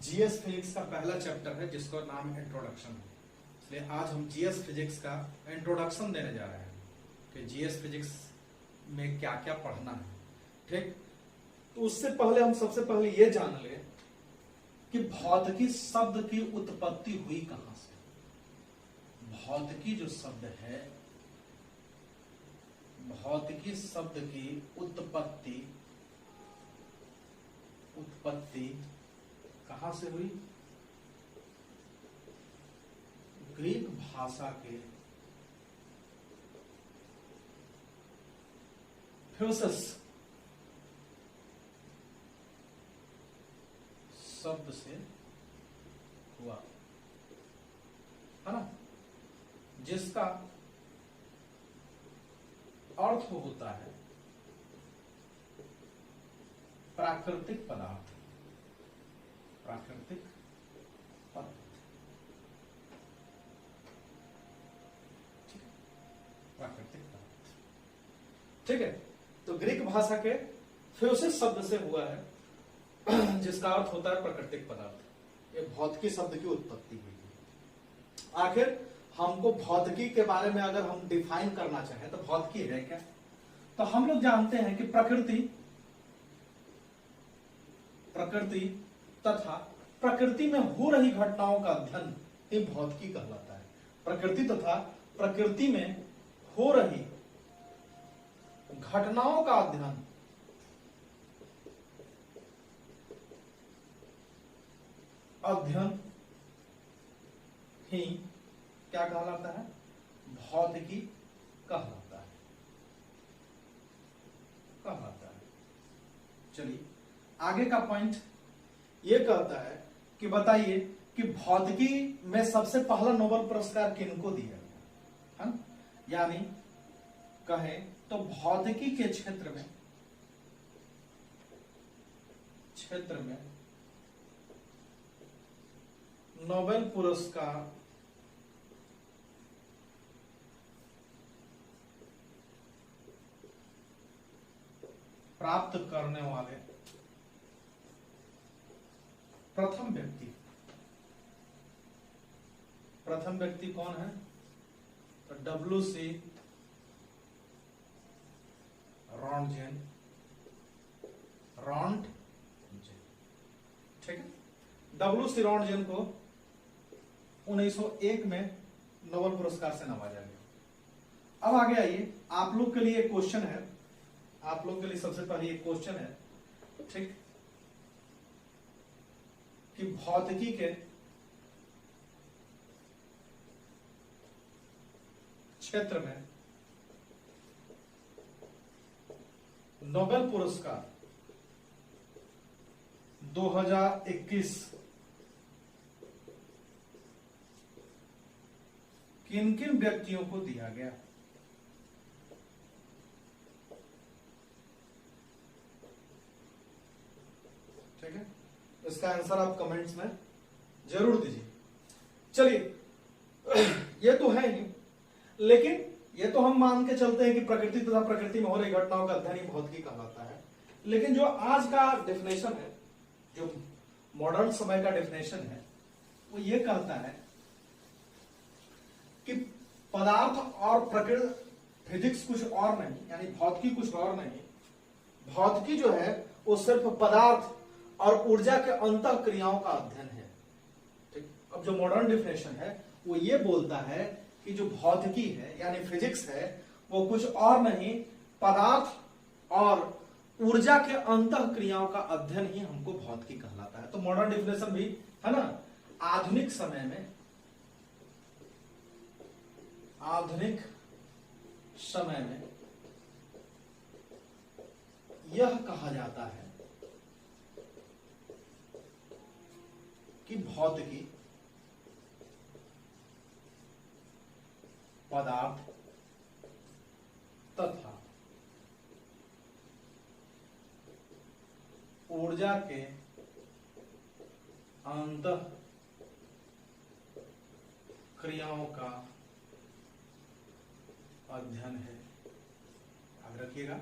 GS physics का पहला chapter है जिसका नाम इंट्रोडक्शन है, इसलिए आज हम जीएस फिजिक्स का इंट्रोडक्शन देने जा रहे हैं कि जीएस फिजिक्स में क्या क्या पढ़ना है। ठीक, तो उससे पहले हम सबसे पहले ये जान ले कि भौतिकी शब्द की उत्पत्ति हुई कहां से। भौतिकी जो शब्द है, भौतिकी शब्द की उत्पत्ति कहां से हुई? ग्रीक भाषा के फ्यूसस शब्द से हुआ है ना, जिसका अर्थ होता है प्राकृतिक पदार्थ। प्राकृतिक पदार्थ, प्राकृतिक पदार्थ। ठीक है, तो ग्रीक भाषा के फ्यूसिस शब्द से हुआ है जिसका अर्थ होता है प्राकृतिक पदार्थ। ये भौतिकी शब्द की उत्पत्ति हुई है। आखिर हमको भौतिकी के बारे में अगर हम डिफाइन करना चाहें तो भौतिकी है क्या? तो हम लोग जानते हैं कि प्रकृति तथा प्रकृति में हो रही घटनाओं का अध्ययन ही भौतिकी कहलाता है। प्रकृति तथा प्रकृति में हो रही घटनाओं का अध्ययन ही क्या कहलाता है? भौतिकी कहलाता है। चलिए आगे का पॉइंट ये कहता है कि बताइए कि भौतिकी में सबसे पहला नोबेल पुरस्कार किनको दिया गया है? यानी कहें तो भौतिकी के क्षेत्र में नोबेल पुरस्कार प्राप्त करने वाले प्रथम व्यक्ति कौन है? तो डब्ल्यू.सी. रॉन्टजेन। ठीक है, डब्ल्यू.सी. रॉन्टजेन को 1901 में नोबेल पुरस्कार से नवाजा गया। अब आगे आइए, आप लोग के लिए एक क्वेश्चन है। आप लोग के लिए सबसे पहले एक क्वेश्चन है, ठीक, कि भौतिकी के क्षेत्र में नोबेल पुरस्कार 2021 किन किन व्यक्तियों को दिया गया? ठीक है, इसका आंसर आप कमेंट्स में जरूर दीजिए। चलिए ये तो है ही, लेकिन ये तो हम मान के चलते हैं कि प्रकृति तथा प्रकृति में हो रही घटनाओं का अध्ययन ही भौतिकी कहलाता है। लेकिन जो आज का डेफिनेशन है, जो मॉडर्न समय का डेफिनेशन है, वो ये कहता है कि पदार्थ और प्रकृति, फिजिक्स कुछ और नहीं, यानी भौतिकी कुछ और नहीं। भौतिकी जो है वो सिर्फ पदार्थ और ऊर्जा के अंतः क्रियाओं का अध्ययन है। ठीक, अब जो मॉडर्न डेफिनेशन है वो ये बोलता है कि जो भौतिकी है यानी फिजिक्स है वो कुछ और नहीं, पदार्थ और ऊर्जा के अंतः क्रियाओं का अध्ययन ही हमको भौतिकी कहलाता है। तो मॉडर्न डेफिनेशन भी है ना, आधुनिक समय में यह कहा जाता है कि भौतिकी पदार्थ तथा ऊर्जा के अंतः क्रियाओं का अध्ययन है। याद रखिएगा,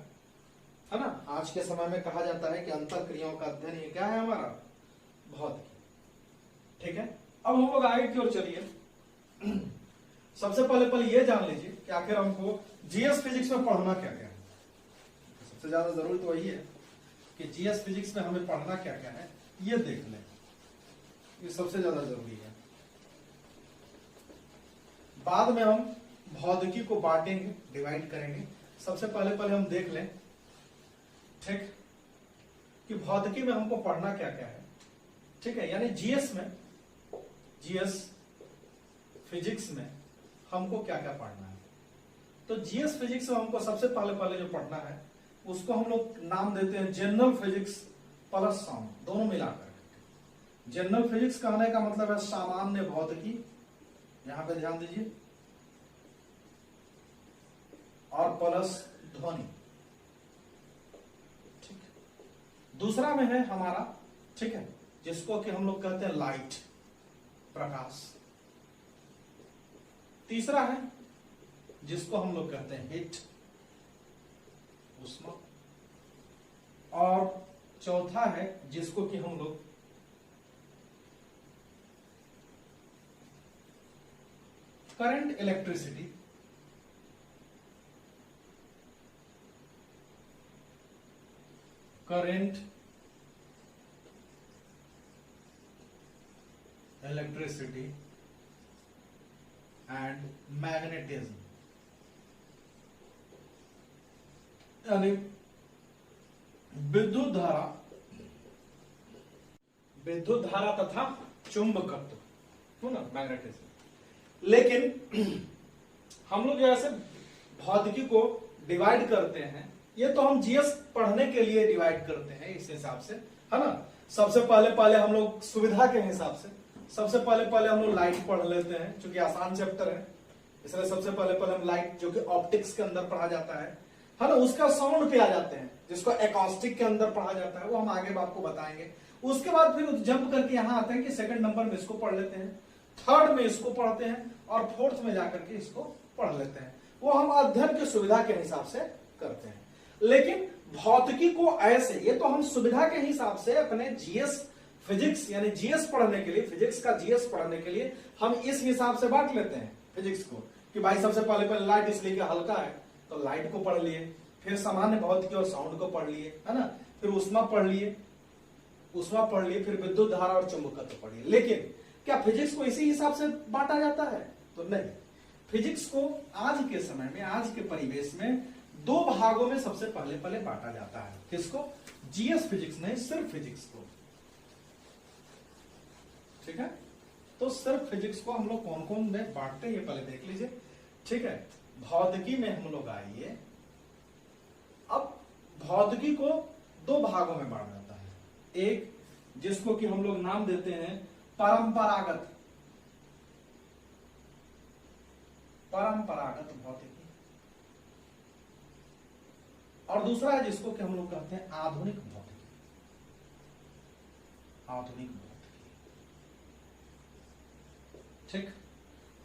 है ना। आज के समय में कहा जाता है कि अंतर क्रियाओं का अध्ययन ये क्या है हमारा, भौतिकी। ठीक है, अब हम लोग आगे की ओर चलिए। सबसे पहले ये जान लीजिए कि आखिर हमको जीएस फिजिक्स में पढ़ना क्या क्या है। सबसे ज्यादा जरूरी तो वही है कि जीएस फिजिक्स में हमें पढ़ना क्या क्या है, ये देख लें, ये सबसे ज्यादा जरूरी है। बाद में हम भौतिकी को बांटेंगे, डिवाइड करेंगे। सबसे पहले हम देख लें, ठीक, कि भौतिकी में हमको पढ़ना क्या क्या है। ठीक है, यानी जीएस में, जीएस फिजिक्स में हमको क्या क्या पढ़ना है। तो जीएस फिजिक्स में हमको सबसे पहले जो पढ़ना है उसको हम लोग नाम देते हैं जनरल फिजिक्स प्लस साउंड, दोनों मिलाकर। जनरल फिजिक्स कहने का मतलब है सामान्य भौतिकी, यहां पे ध्यान दीजिए, और प्लस ध्वनि। ठीक, दूसरा में है हमारा, ठीक है, जिसको कि हम लोग कहते हैं लाइट, प्रकाश। तीसरा है जिसको हम लोग कहते हैं हीट, ऊष्मा। और चौथा है जिसको कि हम लोग current, electricity. Current, electricity and magnetism, यानी विद्युत धारा, विद्युत धारा तथा चुंबकत्व, ना, मैग्नेटिज्म। लेकिन हम लोग जैसे भौतिकी को डिवाइड करते हैं, ये तो हम जीएस पढ़ने के लिए डिवाइड करते हैं इस हिसाब से, है ना। सबसे पहले हम लोग सुविधा के हिसाब से सबसे पहले हम लोग लाइट पढ़ लेते हैं, क्योंकि आसान चैप्टर है, इसलिए सबसे पहले हम लाइट, जो कि ऑप्टिक्स के अंदर पढ़ा जाता है ना, उसका साउंड पे आ जाते हैं, जिसको एकॉस्टिक के अंदर पढ़ा जाता है, वो हम आगे आपको बताएंगे। उसके बाद फिर जंप करके यहां आते हैं कि सेकंड नंबर में इसको पढ़ लेते हैं, थर्ड में इसको पढ़ते हैं, और फोर्थ में जाकर के इसको पढ़ लेते हैं। वो हम अध्ययन की सुविधा के हिसाब से करते हैं। लेकिन भौतिकी को ऐसे, ये तो हम सुविधा के हिसाब से अपने जीएस फिजिक्स, यानी जीएस पढ़ने के लिए, फिजिक्स का जीएस पढ़ने के लिए हम इस हिसाब से बांट लेते हैं फिजिक्स को, कि भाई सबसे पहले लाइट, इसलिए कि हल्का है तो लाइट को पढ़ लिए, फिर सामान्य भौतिकी और साउंड को पढ़ लिए, है ना, फिर ऊष्मा पढ़ लिए, फिर विद्युत धारा और चुंबकत्व पढ़ लिए। लेकिन क्या फिजिक्स को इसी हिसाब से बांटा जाता है? तो नहीं, फिजिक्स को आज के समय में, आज के परिवेश में दो भागों में सबसे पहले बांटा जाता है। किसको? जीएस फिजिक्स नहीं, सिर्फ फिजिक्स को। ठीक है, तो सिर्फ फिजिक्स को हम लोग कौन कौन में बांटते हैं ये पहले देख लीजिए। ठीक है, भौतिकी में हम लोग आइए, अब भौतिकी को दो भागों में बांटा जाता है। एक जिसको कि हम लोग नाम देते हैं परंपरागत भौतिकी, और दूसरा है जिसको कि हम लोग कहते हैं आधुनिक भौतिकी। ठीक,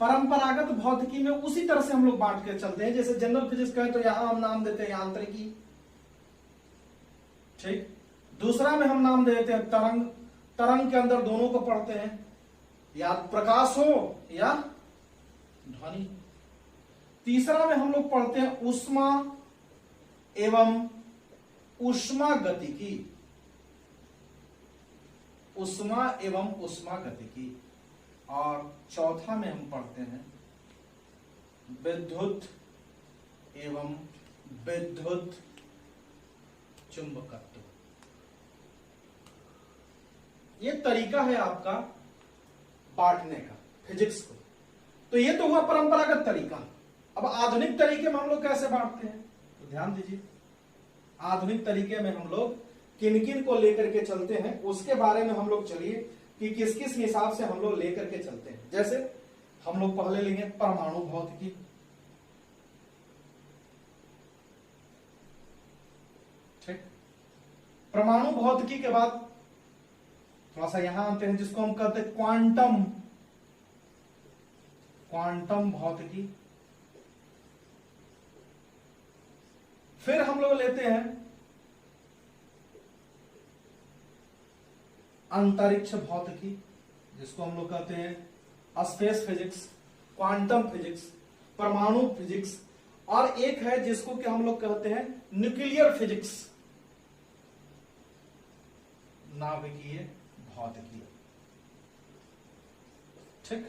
परंपरागत भौतिकी में उसी तरह से हम लोग बांट के चलते हैं, जैसे जनरल फिजिक्स कहें तो यहां हम नाम देते हैं यांत्रिकी। ठीक, दूसरा में हम नाम देते हैं तरंग के अंदर दोनों को पढ़ते हैं, या प्रकाश हो या ध्वनि। तीसरा में हम लोग पढ़ते हैं ऊष्मा एवं ऊष्मागतिकी, और चौथा में हम पढ़ते हैं विद्युत एवं विद्युत चुंबकत्व। ये तरीका है आपका बांटने का फिजिक्स को। तो ये तो हुआ परंपरागत तरीका। अब आधुनिक तरीके में हम लोग कैसे बांटते हैं, तो ध्यान दीजिए। आधुनिक तरीके में हम लोग किन किन को लेकर के चलते हैं, उसके बारे में हम लोग चलिए कि किस किस हिसाब से हम लोग लेकर के चलते हैं। जैसे हम लोग पहले लेंगे परमाणु भौतिकी। ठीक, परमाणु भौतिकी के बाद थोड़ा सा यहां आते हैं जिसको हम कहते हैं क्वांटम भौतिकी। फिर हम लोग लेते हैं अंतरिक्ष भौतिकी, जिसको हम लोग कहते हैं स्पेस फिजिक्स, क्वांटम फिजिक्स, परमाणु फिजिक्स, और एक है जिसको कि हम लोग कहते हैं न्यूक्लियर फिजिक्स, नाभिकीय भौतिकी। ठीक,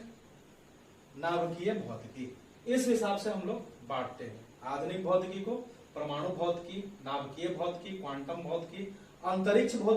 नाभिकीय भौतिकी, इस हिसाब से हम लोग बांटते हैं आधुनिक भौतिकी को। परमाणु भौतिकी, नाभिकीय भौतिकी, क्वांटम भौतिकी, अंतरिक्ष भौतिकी,